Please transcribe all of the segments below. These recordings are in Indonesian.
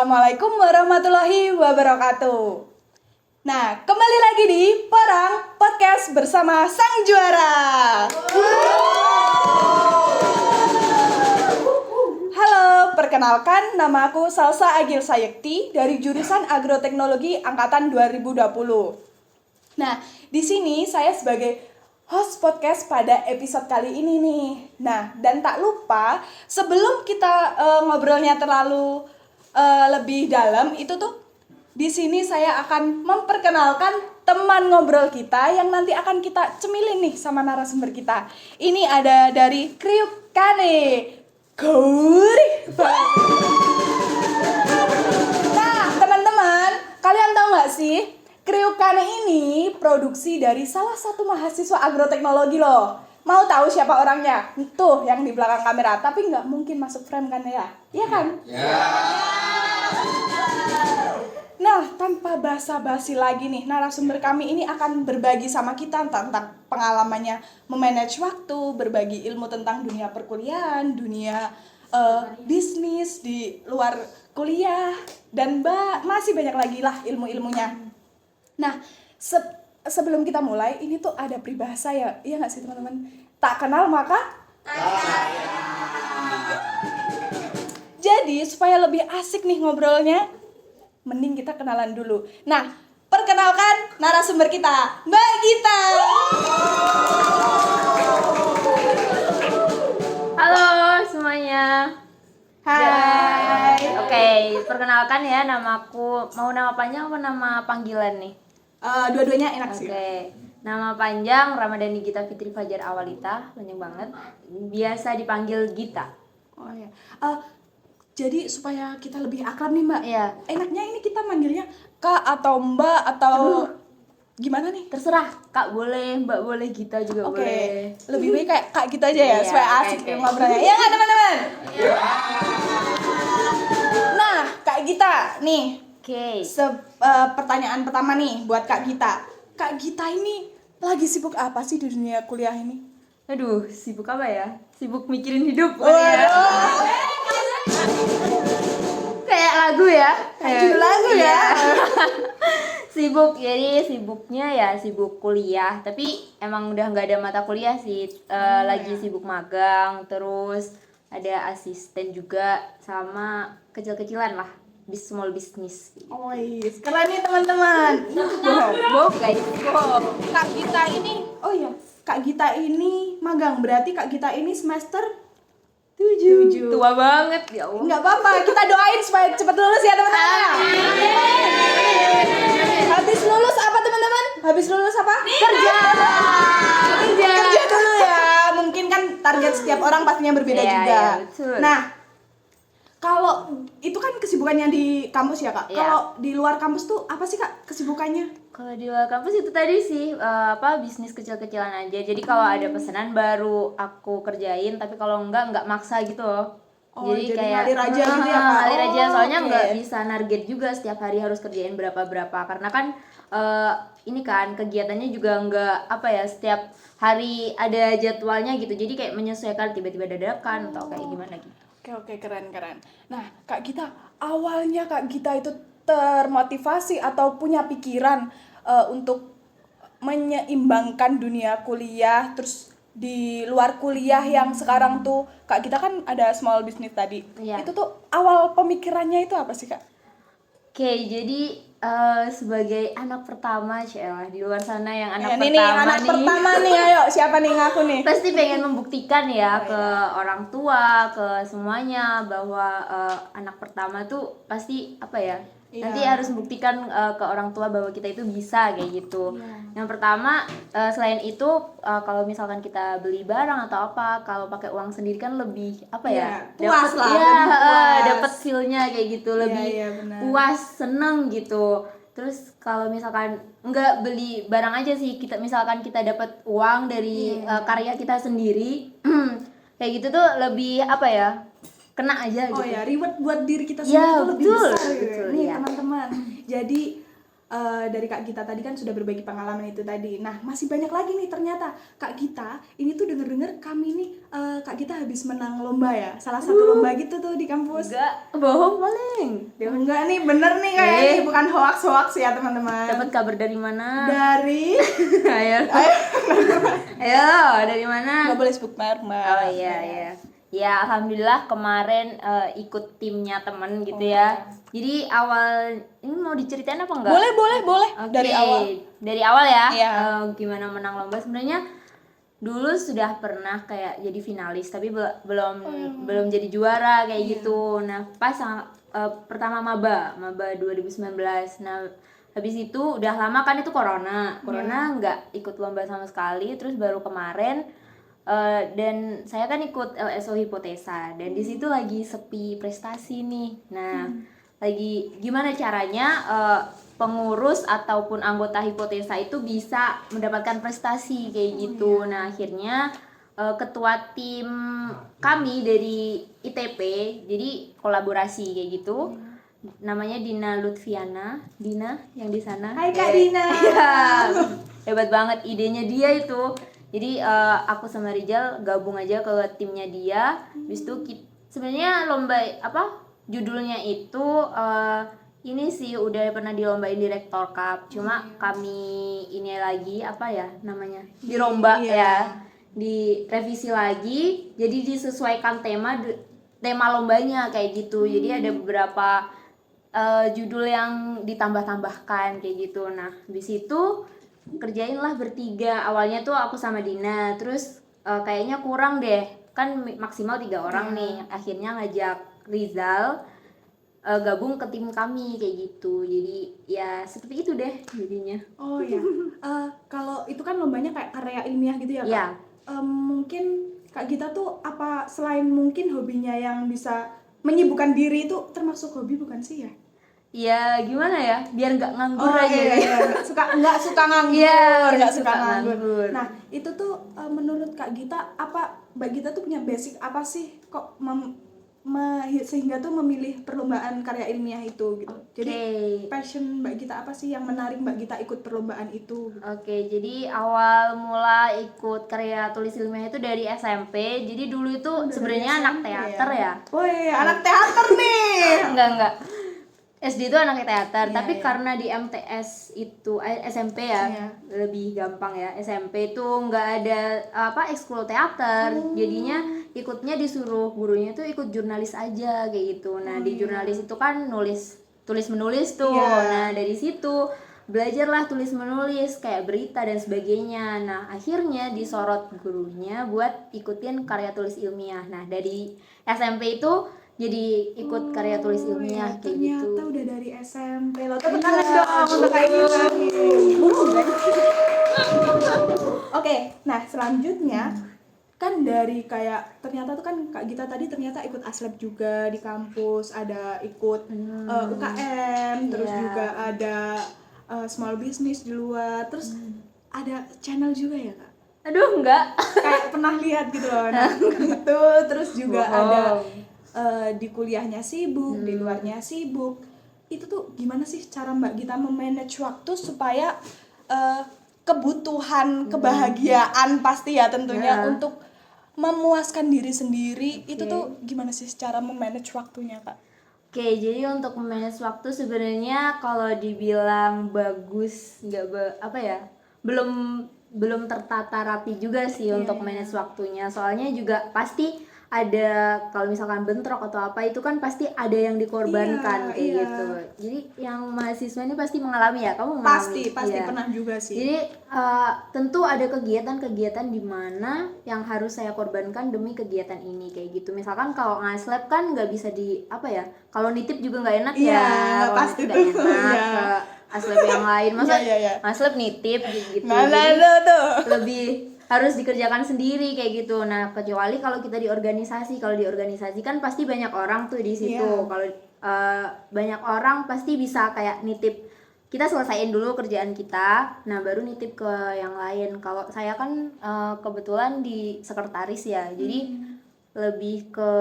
Assalamualaikum warahmatullahi wabarakatuh. Nah, kembali lagi di Perang Podcast bersama Sang Juara. Halo, perkenalkan nama aku Salsa Agil Sayekti dari jurusan Agroteknologi angkatan 2020. Nah, di sini saya sebagai host podcast pada episode kali ini nih. Nah, dan tak lupa sebelum kita ngobrolnya terlalu lebih dalam, itu tuh di sini saya akan memperkenalkan teman ngobrol kita yang nanti akan kita cemilin nih sama narasumber kita. Ini ada dari Kriuk Kane. Gurih. Nah, teman-teman, kalian tahu nggak sih? Kriuk Kane ini produksi dari salah satu mahasiswa agroteknologi loh. Mau tahu siapa orangnya? Itu yang di belakang kamera, tapi nggak mungkin masuk frame kan ya? Iya kan? Ya. Nah, tanpa basa-basi lagi nih, narasumber kami ini akan berbagi sama kita tentang pengalamannya memanage waktu, berbagi ilmu tentang dunia perkuliahan, dunia bisnis di luar kuliah, dan masih banyak lagi lah ilmu-ilmunya. Nah, sebelum kita mulai, ini tuh ada peribahasa ya, iya nggak sih teman-teman? Tak kenal maka tak sayang. Jadi supaya lebih asik nih ngobrolnya, mending kita kenalan dulu. Nah, perkenalkan narasumber kita, Mbak Gita. Halo semuanya. Hai. Oke, perkenalkan ya, namaku. Mau nama panjang apa nama panggilan nih? Dua-duanya enak sih. Oke, nama panjang Ramadhani Gita Fitri Fajar Awalita, panjang banget. Biasa dipanggil Gita. Oh ya. Jadi supaya kita lebih akrab nih Mbak. Iya. Enaknya ini kita manggilnya Kak atau Mbak atau gimana nih? Terserah, Kak boleh, Mbak boleh, Gita juga boleh. Lebih baik kayak Kak gitu aja ya, Iya, supaya asik oke. ngobrolnya. Iya nggak teman-teman? Iya. Nah, Kak Gita nih. Oke. Pertanyaan pertama nih buat Kak Gita. Kak Gita ini lagi sibuk apa sih di dunia kuliah ini? Aduh, sibuk apa ya? Sibuk mikirin hidup. Waduh. Kayak lagu ya? Kayak judul lagu ya? Iya. Sibuk, jadi sibuknya ya sibuk kuliah. Tapi emang udah nggak ada mata kuliah sih. Lagi sibuk magang, terus ada asisten juga, sama kecil-kecilan lah, small business. Oh keren nih teman-teman. Bob guys, Kak Gita ini, Kak Gita ini magang, berarti Kak Gita ini semester 7. tua banget ya Allah. Enggak apa-apa, kita doain supaya cepat lulus ya teman-teman. Habis lulus apa teman-teman? Habis lulus apa? Kerja. Kerja dulu ya. Mungkin kan target setiap orang pastinya berbeda Iya, juga. iya, betul. Nah, kalau itu kan kesibukannya di kampus ya Kak. Iya. Kalau di luar kampus tuh apa sih Kak kesibukannya? Kalau di luar kampus itu tadi sih bisnis kecil-kecilan aja. Jadi kalau ada pesanan baru aku kerjain, tapi kalau enggak maksa gitu loh. Oh, jadi ngalir aja gitu ya, Kak? Ngalir aja, soalnya oke. nggak bisa target juga setiap hari harus kerjain berapa karena kan ini kan kegiatannya juga nggak setiap hari ada jadwalnya gitu. Jadi kayak menyesuaikan, tiba-tiba dadakan atau kayak gimana gitu. Oke, keren. Nah, Kak Gita, awalnya Kak Gita itu termotivasi atau punya pikiran untuk menyeimbangkan dunia kuliah, terus di luar kuliah yang sekarang tuh Kak Gita kan ada small business tadi. Iya. Itu tuh awal pemikirannya itu apa sih Kak? Oke, jadi sebagai anak pertama, Ciela, di luar sana yang anak Ini pertama anak nih. pertama nih, ayo siapa nih ngaku nih? Pasti pengen membuktikan ya ke orang tua, ke semuanya bahwa anak pertama tuh pasti nanti harus membuktikan ke orang tua bahwa kita itu bisa kayak gitu. Yang pertama, selain itu kalau misalkan kita beli barang atau apa, kalau pakai uang sendiri kan lebih puas lah, dapat feel-nya kayak gitu, lebih benar. puas, seneng gitu. Terus kalau misalkan nggak beli barang aja sih, misalkan kita dapat uang dari karya kita sendiri, kayak gitu tuh lebih kena aja gitu. Oh ya, reward buat diri kita sendiri itu lebih betul, besar betul, nih ya. teman-teman. Jadi dari Kak Gita tadi kan sudah berbagi pengalaman itu tadi. Nah, masih banyak lagi nih ternyata Kak Gita. Ini tuh denger-denger kami nih Kak Gita habis menang lomba ya. Salah satu lomba gitu tuh di kampus. Enggak, bohong paling. Enggak nih, bener nih kayaknya nih, bukan hoax ya teman-teman. Dapat kabar dari mana? Dari Ayo. Ayo, dari mana? nggak boleh sebut merek, Mbak. Oh iya iya. Ya alhamdulillah kemarin ikut timnya temen gitu ya. Jadi awal ini mau diceritain apa enggak? Boleh Oke, dari awal. Dari awal ya. Iya. Gimana menang lomba sebenarnya dulu sudah pernah kayak jadi finalis tapi belum jadi juara kayak gitu. Nah, pas pertama maba 2019. Nah, habis itu udah lama kan itu corona nggak ikut lomba sama sekali, terus baru kemarin dan saya kan ikut LSO Hipotesa dan di situ lagi sepi prestasi nih. Nah, lagi gimana caranya pengurus ataupun anggota Hipotesa itu bisa mendapatkan prestasi kayak gitu. Nah, akhirnya ketua tim kami dari ITP jadi kolaborasi kayak gitu. Namanya Dina Lutfiana, Dina yang di sana. Hai Kak Dina. Iya, hebat banget idenya dia itu. Jadi aku sama Rizal gabung aja ke timnya dia. Habis itu sebenarnya lomba apa judulnya itu ini sih udah pernah dilombain di Rektor Cup. Cuma kami ini lagi apa ya namanya? Dirombak ya. Direvisi lagi. Jadi disesuaikan tema lombanya kayak gitu. Jadi ada beberapa judul yang ditambah-tambahkan kayak gitu. Nah, habis itu kerjainlah bertiga. Awalnya tuh aku sama Dina, terus kayaknya kurang deh, kan maksimal 3 orang nih. Akhirnya ngajak Rizal gabung ke tim kami kayak gitu. Jadi ya seperti itu deh jadinya. Oh ya. Kalau itu kan lombanya kayak karya ilmiah gitu ya Kak? Ya. Mungkin Kak Gita tuh apa selain mungkin hobinya yang bisa menyibukkan diri itu termasuk hobi bukan sih ya? Ya gimana ya, biar nggak nganggur aja. Iya. Nggak suka nganggur. Iya, nggak suka suka nganggur. nganggur. Nah, itu tuh menurut Kak Gita apa Mbak Gita tuh punya basic apa sih kok sehingga tuh memilih perlombaan karya ilmiah itu gitu. Jadi passion Mbak Gita apa sih yang menarik Mbak Gita ikut perlombaan itu? Gitu. Oke, jadi awal mula ikut karya tulis ilmiah itu dari SMP. Jadi dulu itu sebenarnya anak teater ya. Woi, anak teater nih. Enggak. SD itu anaknya teater, tapi karena di MTS itu SMP ya, lebih gampang ya. SMP itu nggak ada ekskul teater, jadinya ikutnya disuruh gurunya tuh ikut jurnalis aja kayak gitu. Nah, di jurnalis itu kan tulis menulis tuh. Nah, dari situ belajarlah tulis menulis kayak berita dan sebagainya. Nah, akhirnya disorot gurunya buat ikutin karya tulis ilmiah. Nah, dari SMP itu jadi ikut karya tulis ilmiah kayak gitu. Ternyata udah dari SMP loh. Tepuk tangan dong untuk Kak Gita. Oke, nah selanjutnya kan dari kayak ternyata tuh kan Kak Gita tadi ternyata ikut aslab juga di kampus, ada ikut UKM, terus juga ada small business di luar, terus ada channel juga ya Kak? Aduh enggak. Kayak pernah lihat gitu loh. Nah, itu terus juga ada di kuliahnya sibuk, di luarnya sibuk. Itu tuh gimana sih cara Mbak Gita memanage waktu supaya kebutuhan kebahagiaan pasti ya tentunya untuk memuaskan diri sendiri itu tuh gimana sih cara memanage waktunya Kak? Oke, jadi untuk memanage waktu sebenarnya kalau dibilang bagus belum tertata rapi juga sih untuk manage waktunya. Soalnya juga pasti ada kalau misalkan bentrok atau apa itu kan pasti ada yang dikorbankan kayak gitu. Jadi yang mahasiswa ini pasti mengalami ya, kamu mengalami? Pasti pernah juga sih. Jadi tentu ada kegiatan-kegiatan di mana yang harus saya korbankan demi kegiatan ini kayak gitu. Misalkan kalau ngaslab kan nggak bisa kalau nitip juga nggak enak ya. Pasti nggak enak. Aslab yang lain masa ngaslab nitip gitu. Lebih harus dikerjakan sendiri kayak gitu. Nah, kecuali kalau kita di organisasi. Kalau di organisasi kan pasti banyak orang tuh di situ. Kalau banyak orang pasti bisa kayak nitip. Kita selesaiin dulu kerjaan kita, nah baru nitip ke yang lain. Kalau saya kan kebetulan di sekretaris ya. Jadi lebih ke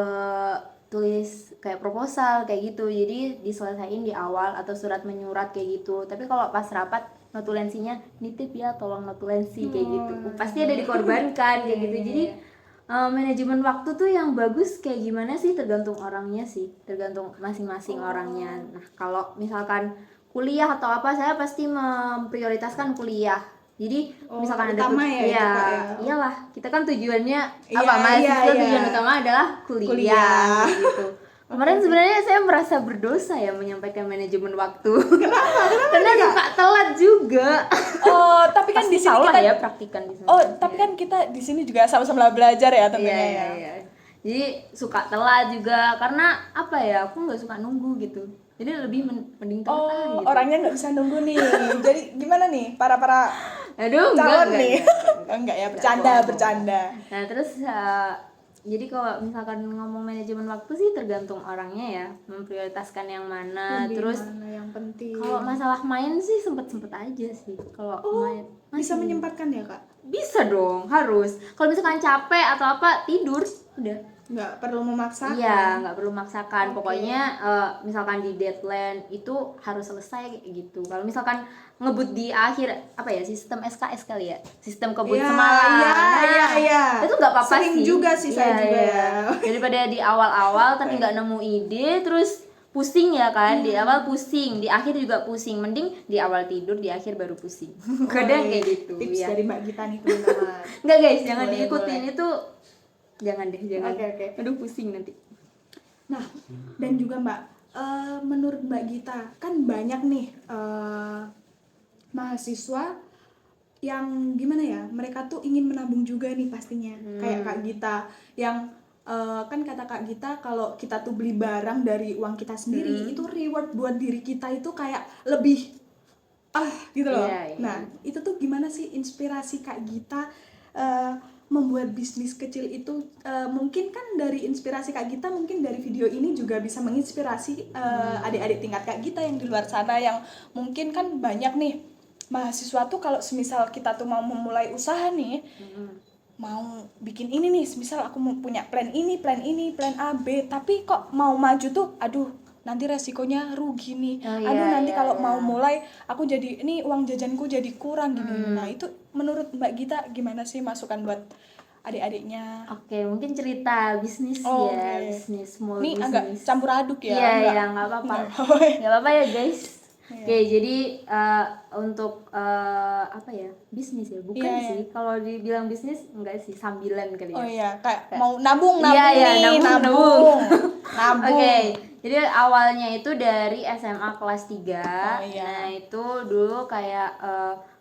tulis kayak proposal kayak gitu, jadi diselesain di awal atau surat menyurat kayak gitu. Tapi kalau pas rapat notulensinya nitip ya, tolong notulensi kayak gitu, pasti ada dikorbankan kayak gitu. Jadi manajemen waktu tuh yang bagus kayak gimana sih, tergantung orangnya sih, tergantung masing-masing orangnya. Nah kalau misalkan kuliah atau apa, saya pasti memprioritaskan kuliah. Jadi misalkan ada utama ya itu, Kak, ya. iyalah, kita kan tujuannya Iya, mahasiswa iya. tujuan utama adalah kuliah kayak gitu. Kemarin sebenarnya saya merasa berdosa ya menyampaikan manajemen waktu. Kenapa? Karena suka telat juga. Oh, tapi kan di sini Salah kita ya praktikan di sana. Oh, tapi kan kita di sini juga sama-sama belajar ya tentunya ya. Iya. Jadi suka telat juga karena apa ya? Aku nggak suka nunggu gitu. Jadi lebih mending telat gitu. Orangnya nggak bisa nunggu nih. Jadi gimana nih para Aduh, calon enggak, nih? enggak. Enggak ya, Enggak. bercanda. Nah, terus jadi kalau misalkan ngomong manajemen waktu sih tergantung orangnya ya, memprioritaskan yang mana. Terus mana yang penting? kalau masalah main sih sempet aja sih. Kalau main Bisa menyempatkan ya, Kak? bisa dong, harus. Kalau misalkan capek atau apa, tidur udah. Nggak perlu memaksakan. Iya, nggak perlu maksakan. Pokoknya misalkan di deadline itu harus selesai kayak gitu. Kalau misalkan ngebut di akhir apa ya, sistem SKS kali ya, sistem kebut Iya, semalam. iya. Itu nggak apa-apa Sering sih. juga sih saya juga ya. Daripada di awal-awal tapi nggak nemu ide, terus pusing ya kan. Di awal pusing, di akhir juga pusing. Mending di awal tidur, di akhir baru pusing. Kadang kayak gitu. Tips ya. dari Mbak Gita nih, teman-teman. Nggak guys, jangan Boleh, diikutin itu. Jangan deh, jangan. Oke. Aduh pusing nanti. Nah, dan juga Mbak, menurut Mbak Gita, kan banyak nih mahasiswa yang gimana ya, mereka tuh ingin menabung juga nih pastinya. Kayak Kak Gita, yang kan kata Kak Gita, kalau kita tuh beli barang dari uang kita sendiri, itu reward buat diri kita itu kayak lebih gitu loh. Iya. Nah, itu tuh gimana sih inspirasi Kak Gita membuat bisnis kecil itu? Mungkin kan dari inspirasi Kak Gita, mungkin dari video ini juga bisa menginspirasi adik-adik tingkat Kak Gita yang di luar sana, yang mungkin kan banyak nih mahasiswa tuh kalau semisal kita tuh mau memulai usaha nih, mau bikin ini nih, semisal aku mau punya plan ini, plan A, B, tapi kok mau maju tuh, aduh nanti resikonya rugi nih, nanti kalau mau mulai aku jadi ini uang jajanku jadi kurang gini. Nah itu menurut Mbak Gita gimana sih masukan buat adik-adiknya? Oke, mungkin cerita bisnis ya, bisnis small Ini bisnis. agak campur aduk ya. Iya, nggak apa-apa. Nggak apa-apa ya guys. Oke, jadi untuk apa ya, bisnis ya, bukan sih. Kalau dibilang bisnis enggak sih, sambilan kali ya. Oh iya, kayak mau nabung Iya, nih, nabung. nabung. Oke, jadi awalnya itu dari SMA kelas 3. Oh, iya. Nah, itu dulu kayak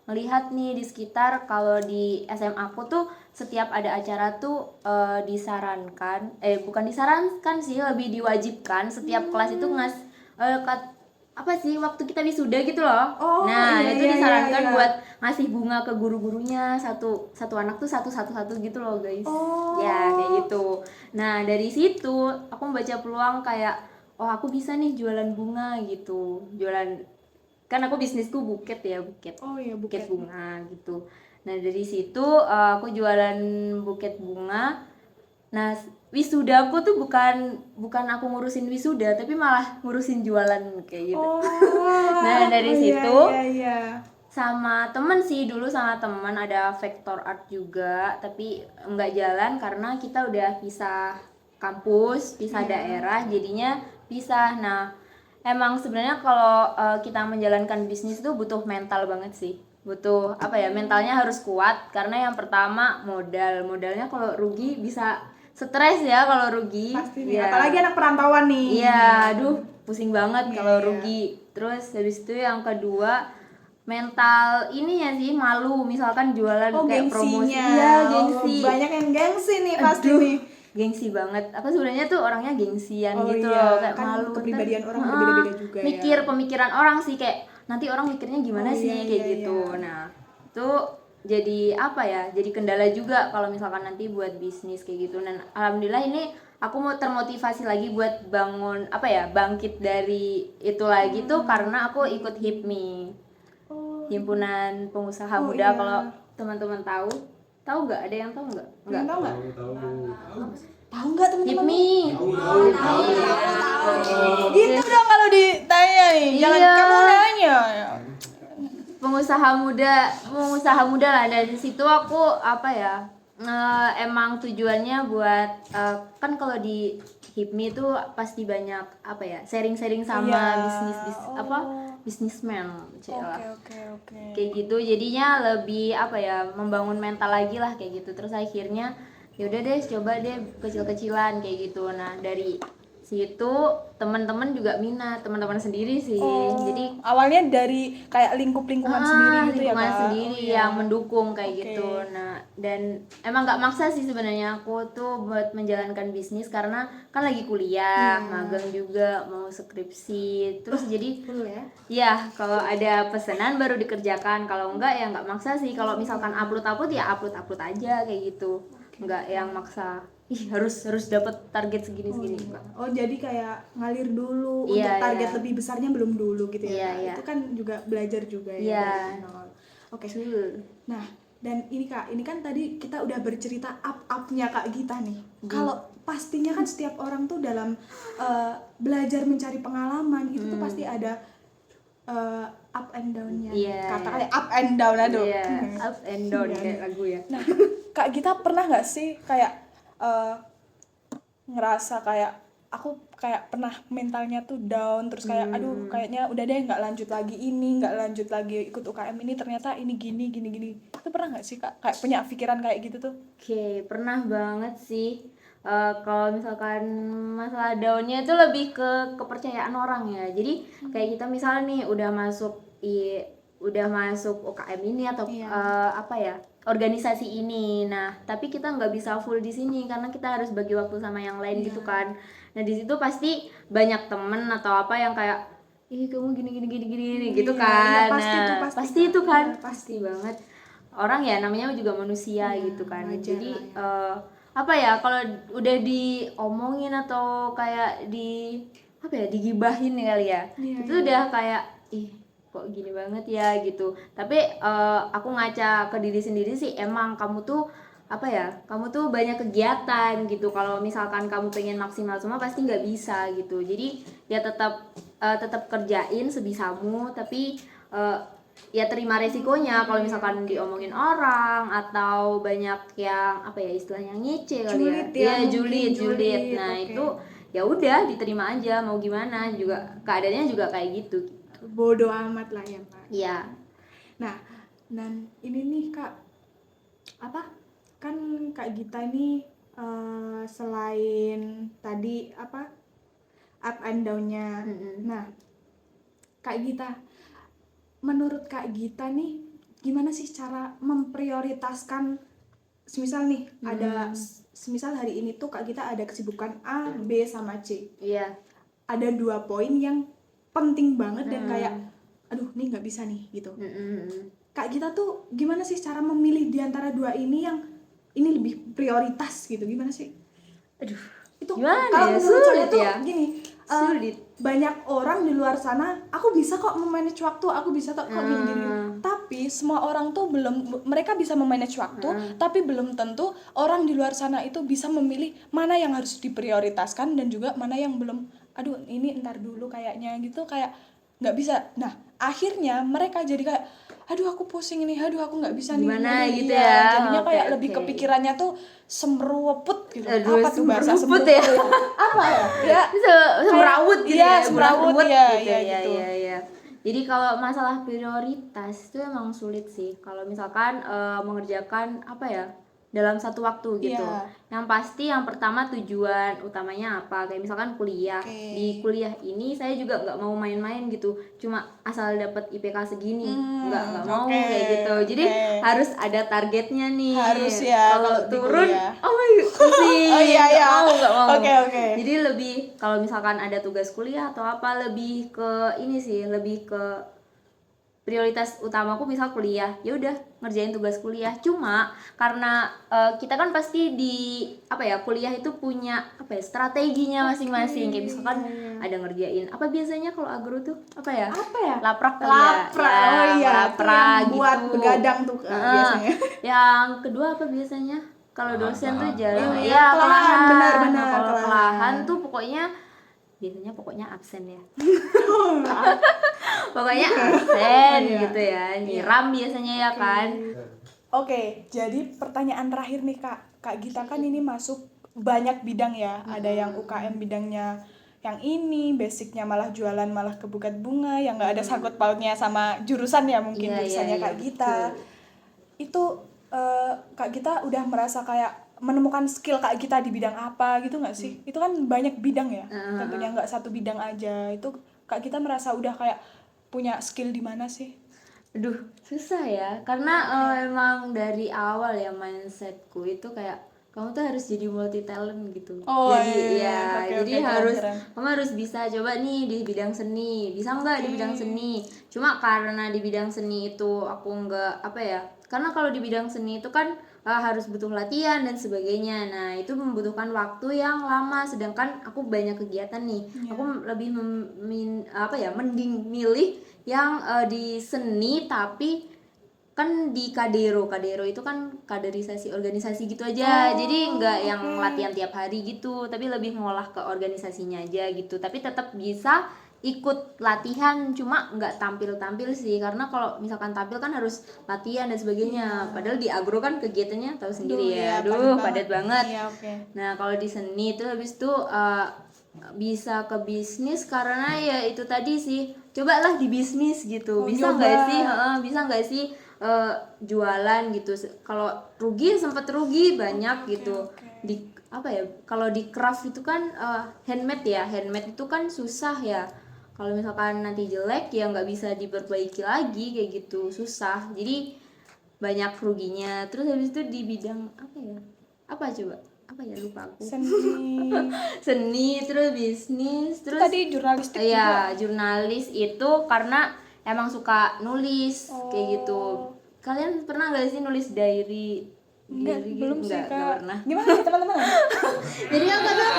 melihat nih di sekitar, kalau di SMA aku tuh setiap ada acara tuh disarankan, bukan disarankan sih, lebih diwajibkan setiap kelas itu apa sih, waktu kita wisuda gitu loh. Itu disarankan buat ngasih bunga ke guru-gurunya, satu anak tuh satu gitu loh guys. Ya kayak gitu. Nah dari situ aku membaca peluang kayak, oh aku bisa nih jualan bunga gitu, jualan, kan aku bisnisku buket ya, buket bunga gitu. Nah dari situ aku jualan buket bunga. Nah wisuda aku tuh bukan aku ngurusin wisuda, tapi malah ngurusin jualan kayak gitu. Nah dari situ sama temen sih, dulu sama temen ada vektor art juga, tapi nggak jalan karena kita udah pisah kampus, pisah daerah, jadinya pisah. Nah emang sebenarnya kalau kita menjalankan bisnis itu butuh mental banget sih, butuh apa ya, mentalnya harus kuat. Karena yang pertama modalnya kalau rugi bisa stres ya, kalau rugi pasti nih, apalagi anak perantauan nih. Iya, aduh pusing banget kalau rugi. Terus habis itu yang kedua, mental ini ya sih, malu misalkan jualan kayak promosi. Iya, gengsi. Banyak yang gengsi nih pasti nih. Gengsi banget. Aku sebenarnya tuh orangnya gengsian gitu loh, kayak kan malu. Kepribadian orang berbeda-beda juga ya. Pemikiran orang sih, kayak nanti orang mikirnya gimana sih kayak gitu. Nah, itu jadi apa ya, jadi kendala juga kalau misalkan nanti buat bisnis kayak gitu. Dan alhamdulillah ini aku mau termotivasi lagi buat bangun apa ya, bangkit dari itu lagi tuh karena aku ikut HIPMI, Himpunan Pengusaha Muda. Kalau teman-teman tahu nggak? Ada yang tahu nggak? Tahu nggak? Tahu nggak teman-teman? HIPMI. Gitu dong kalau ditanya nih. Jangan Iya. kamu nanya. pengusaha muda lah. Dari situ aku apa ya, emang tujuannya buat kan kalau di HIPMI itu pasti banyak apa ya, sharing-sharing sama Iya. bisnismen Oke. kayak gitu. Jadinya lebih apa ya, membangun mental lagi lah kayak gitu. Terus akhirnya ya udah deh, coba deh kecil-kecilan kayak gitu. Nah dari situ teman-teman juga minat, teman-teman sendiri sih. Jadi awalnya dari kayak lingkungan sendiri gitu ya, lingkungan Kak? sendiri Oh, iya. yang mendukung kayak Oke. gitu. Nah dan emang nggak maksa sih sebenarnya aku tuh buat menjalankan bisnis, karena kan lagi kuliah, magang juga, mau skripsi, terus jadi Full ya. ya kalau ada pesanan baru dikerjakan, kalau enggak ya nggak maksa sih. Kalau misalkan upload ya upload aja kayak gitu, nggak yang maksa harus dapat target segini enggak. Oh, jadi kayak ngalir dulu Iya, untuk target iya. lebih besarnya belum dulu gitu ya, Iya, Kak? iya. Itu kan juga belajar juga ya Iya. dari nol. Oke. Nah, dan ini Kak, ini kan tadi kita udah bercerita up-upnya Kak Gita nih. Kalau pastinya kan setiap orang tuh dalam belajar mencari pengalaman itu tuh pasti ada up and down-nya. Iya, Katakanlah up and down, aduh. Iya, up and down Iya. kayak lagu ya. Nah, Kak Gita pernah nggak sih kayak ngerasa kayak aku kayak pernah mentalnya tuh down, terus kayak aduh kayaknya udah deh nggak lanjut lagi ikut UKM ini, ternyata ini gini. Itu pernah nggak sih Kak kayak punya pikiran kayak gitu tuh? Oke, pernah banget sih. Kalau misalkan masalah daunnya itu lebih ke kepercayaan orang ya. Jadi kayak kita misalnya nih udah masuk UKM ini atau apa ya, organisasi ini. Nah tapi kita nggak bisa full di sini karena kita harus bagi waktu sama yang lain gitu kan. Nah di situ pasti banyak temen atau apa yang kayak kamu gini gitu kan. Iya, Pasti itu kan, pasti banget. Orang ya namanya juga manusia gitu kan. Jadi apa ya, kalau udah diomongin atau kayak digibahin kali ya, itu udah kayak kok gini banget ya gitu. Tapi aku ngaca ke diri sendiri sih, emang kamu tuh apa ya, kamu tuh banyak kegiatan gitu. Kalau misalkan kamu pengen maksimal semua pasti nggak bisa gitu. Jadi ya tetap kerjain sebisamu, tapi ya terima resikonya kalau misalkan diomongin orang atau banyak yang apa ya istilahnya ngece kali ya. Julid. Nah, itu ya udah diterima aja, mau gimana juga keadaannya juga kayak gitu. Bodoh amat lah ya, Kak. Iya. Nah, dan ini nih Kak, kan Kak Gita ini selain tadi up and down-nya. Nah, Kak Gita, menurut Kak Gita nih gimana sih cara memprioritaskan, semisal nih semisal hari ini tuh Kak Gita ada kesibukan A, B sama C. Iya. Ada 2 poin yang penting banget dan kayak aduh nih nggak bisa nih gitu. Kak Gita tuh gimana sih cara memilih di antara 2 ini yang ini lebih prioritas gitu, gimana sih? Aduh, itu gimana kalau ya? menurut saya tuh ya? gini, Sulit. banyak orang di luar sana, aku bisa kok memanage waktu, aku bisa kok gini. Tapi semua orang tuh mereka bisa memanage waktu, tapi belum tentu orang di luar sana itu bisa memilih mana yang harus diprioritaskan dan juga mana yang belum. Aduh, ini ntar dulu kayaknya gitu, kayak nggak bisa. Nah, akhirnya mereka jadi kayak aduh aku pusing ini, aduh aku nggak bisa gimana nih gitu ya. ya. Jadinya kayak lebih kepikirannya tuh semrawut gitu. Aduh, apa tuh bahasa semrawut ya? Apa ya? Semrawut gitu ya, ya, semrawut ya, gitu. Iya. Jadi kalau masalah prioritas itu emang sulit sih. Kalau misalkan mengerjakan apa ya dalam satu waktu gitu. Yang pasti yang pertama tujuan utamanya apa? Kayak misalkan kuliah. Di kuliah ini saya juga nggak mau main-main gitu. Cuma asal dapat IPK segini, nggak mau kayak gitu. Jadi harus ada targetnya nih. Harus ya. Kalau turun, iya. nggak mau. Oke. Jadi lebih kalau misalkan ada tugas kuliah atau apa, lebih ke ini sih, lebih ke prioritas utamaku misal kuliah, ya udah ngerjain tugas kuliah. Cuma karena kita kan pasti di apa ya, kuliah itu punya apa ya, strateginya masing-masing. Kayak misalkan ada ngerjain apa biasanya kalau agro tuh apa ya? Laprak kali ya. Laprak gitu. buat begadang tuh biasanya. Yang kedua apa biasanya? kalau dosen tuh Perlahan. jarang Iya, ya, perlahan, benar-benar, Kalau perlahan. perlahan tuh pokoknya absen ya. Pokoknya absen gitu ya, nyiram biasanya ya kan. Oke, jadi pertanyaan terakhir nih Kak Gita kan ini masuk banyak bidang ya. Ada yang UKM bidangnya yang ini, basicnya malah jualan, malah ke buket bunga, yang nggak ada sangkut pautnya sama jurusan ya mungkin Iya, jurusannya iya, Kak Gita. betul. Itu Kak Gita udah merasa kayak menemukan skill Kak Gita di bidang apa gitu nggak sih? Itu kan banyak bidang ya, tentunya nggak satu bidang aja. Itu Kak Gita merasa udah kayak punya skill di mana sih? Aduh, susah ya. Karena emang dari awal ya mindsetku itu kayak kamu tuh harus jadi multi talent gitu. Oh, Jadi iya. Oke, jadi keren, harus keren. kamu harus bisa coba nih di bidang seni. Bisa nggak di bidang seni? Cuma karena di bidang seni itu aku nggak apa ya? Karena kalau di bidang seni itu kan harus butuh latihan dan sebagainya. Nah, itu membutuhkan waktu yang lama. Sedangkan aku banyak kegiatan nih. Aku lebih mending milih yang di seni tapi kan di kadero itu kan kaderisasi organisasi gitu aja. Jadi nggak yang latihan tiap hari gitu, tapi lebih ngolah ke organisasinya aja gitu. Tapi tetap bisa ikut latihan, cuma nggak tampil sih, karena kalau misalkan tampil kan harus latihan dan sebagainya. Padahal di agro kan kegiatannya tahu sendiri ya, padat banget. Iya, oke. Nah, kalau di seni itu habis itu bisa ke bisnis karena ya itu tadi sih, cobalah di bisnis gitu. Bisa nggak sih? Bisa nggak sih jualan gitu. Kalau rugi sempat rugi banyak gitu. Di apa ya? Kalau di craft itu kan handmade ya. Handmade itu kan susah ya. Kalau misalkan nanti jelek ya nggak bisa diperbaiki lagi kayak gitu, susah. Jadi banyak ruginya. Terus habis itu di bidang apa ya? Apa coba? Apa ya, lupa aku. Seni, terus bisnis, terus Tadi jurnalistik juga. iya, jurnalis itu karena emang suka nulis kayak gitu. Kalian pernah gak sih nulis diary? Enggak, belum sih Enggak Kak. pernah. Gimana nih teman-teman? Jadi aku tuh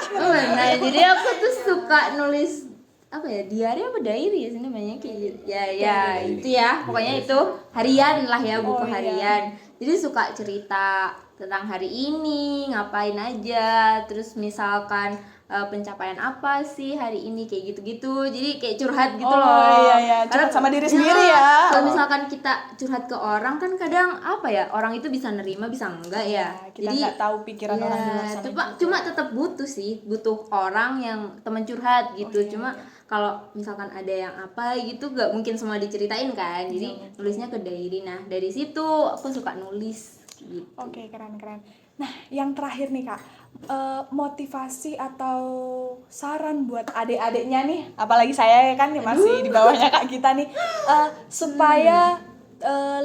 pernah. Jadi aku tuh suka nulis apa ya, diary apa diary ya sini namanya kayak gitu. Ya itu ya, pokoknya itu harian lah ya, buku harian. Jadi suka cerita tentang hari ini ngapain aja, terus misalkan pencapaian apa sih hari ini kayak gitu-gitu. Jadi kayak curhat gitu loh. Iya, curhat sama diri sendiri ya. Kalau misalkan kita curhat ke orang kan kadang apa ya, orang itu bisa nerima bisa enggak ya. Kita nggak tahu pikiran orang di luar sana. Cuma tetap butuh orang yang teman curhat gitu. Cuma kalau misalkan ada yang apa gitu gak mungkin semua diceritain kan. Jadi nulisnya ke diary. Nah, dari situ aku suka nulis gitu. Oke, keren. Nah, yang terakhir nih Kak, motivasi atau saran buat adik-adiknya nih, apalagi saya kan yang masih di bawahnya Kak Gita nih, supaya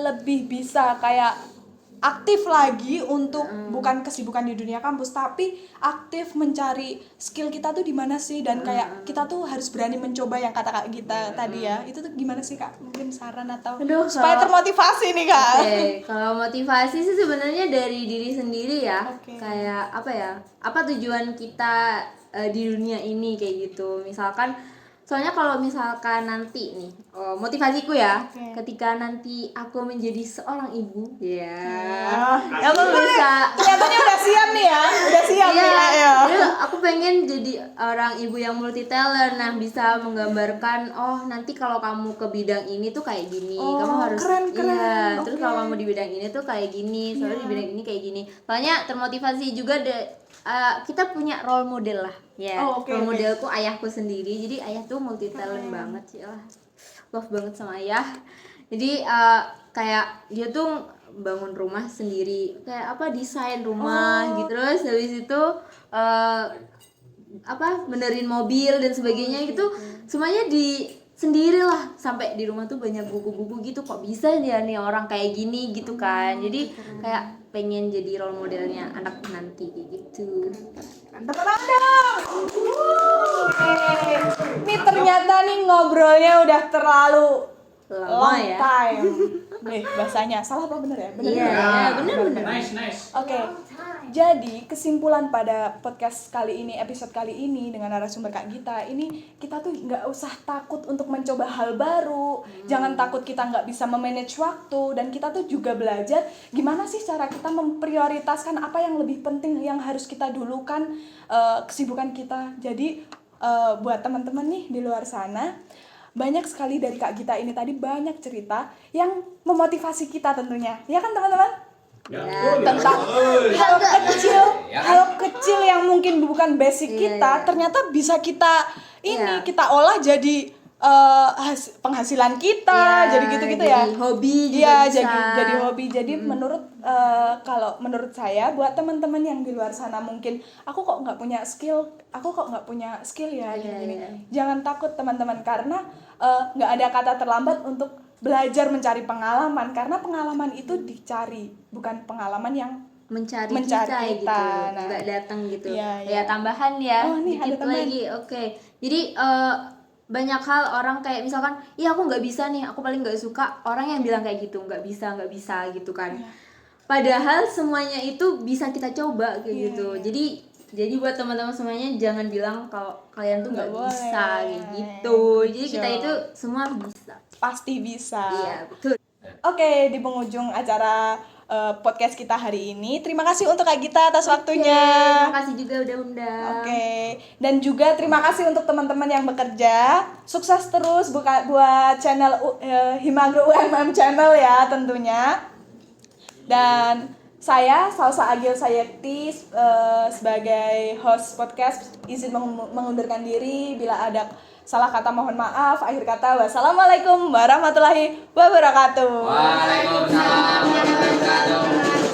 lebih bisa kayak aktif lagi untuk bukan kesibukan di dunia kampus, tapi aktif mencari skill kita tuh di mana sih, dan kayak kita tuh harus berani mencoba yang kata Kak Gita tadi ya. Itu tuh gimana sih Kak? Mungkin saran atau supaya termotivasi nih Kak. Oke, kalau motivasi sih sebenarnya dari diri sendiri ya. Kayak apa ya? Apa tujuan kita di dunia ini kayak gitu. Misalkan soalnya kalau misalkan nanti nih motivasiku ya, ketika nanti aku menjadi seorang ibu aku bisa Kelihatannya udah siap nih ya, jadi aku pengen jadi orang ibu yang multi talent. Nah, bisa menggambarkan nanti kalau kamu ke bidang ini tuh kayak gini, kamu harus keren. terus kalau kamu di bidang ini tuh kayak gini, soalnya di bidang ini kayak gini. Soalnya termotivasi juga kita punya role model lah ya. Role modelku ayahku sendiri, jadi ayah tuh multi talent banget sih lah, love banget sama ayah. Jadi kayak dia tuh bangun rumah sendiri, kayak desain rumah gitu, terus habis itu benerin mobil dan sebagainya gitu, semuanya sendiri lah. Sampai di rumah tuh banyak buku-buku gitu, kok bisa ya nih orang kayak gini gitu kan. Jadi kayak pengen jadi role modelnya anak nanti gitu. Tepuk dong. Ini ternyata nih ngobrolnya udah terlalu Lama long ya. time. bahasanya salah apa bener ya? Bener Iya, ya? benar-benar. Nice. Oke, jadi kesimpulan pada podcast kali ini, episode kali ini dengan narasumber Kak Gita, ini kita tuh nggak usah takut untuk mencoba hal baru, jangan takut kita nggak bisa memanage waktu, dan kita tuh juga belajar gimana sih cara kita memprioritaskan apa yang lebih penting, yang harus kita dulukan kesibukan kita. Jadi buat teman-teman nih di luar sana, banyak sekali dari Kak Gita ini tadi banyak cerita yang memotivasi kita tentunya, ya kan teman-teman? Ya, Tentang hal kecil yang mungkin bukan basic kita, ternyata bisa kita kita olah jadi penghasilan kita, jadi gitu-gitu ya. Hobi juga Iya, bisa. jadi hobi. Jadi kalau menurut saya, buat teman-teman yang di luar sana mungkin aku kok nggak punya skill ya gini-gini. Jangan takut teman-teman, karena nggak ada kata terlambat untuk belajar mencari pengalaman, karena pengalaman itu dicari, bukan pengalaman yang mencari kita, kita gitu, nah. nggak datang gitu. Iya, Ya iya. tambahan ya, Oh, nih, dikit ada teman. lagi. Oke. Jadi banyak hal orang kayak misalkan, iya aku nggak bisa nih, aku paling nggak suka orang yang bilang kayak gitu, nggak bisa gitu kan. Padahal semuanya itu bisa kita coba kayak gitu. Jadi buat teman-teman semuanya jangan bilang kalau kalian tuh nggak Nggak bisa boleh. kayak gitu. Jadi kita Coba. itu semua bisa. pasti bisa. Iya betul. Oke, di penghujung acara podcast kita hari ini, terima kasih untuk Kak Gita atas waktunya. Terima kasih juga udah undang. Oke, dan juga terima kasih untuk teman-teman yang bekerja. Sukses terus buat channel Himagro UMM Channel ya tentunya. Dan saya Salsa Agil Sayekti sebagai host podcast izin mengundurkan diri. Bila ada salah kata mohon maaf. Akhir kata wassalamualaikum warahmatullahi wabarakatuh. Waalaikumsalam warahmatullahi wabarakatuh.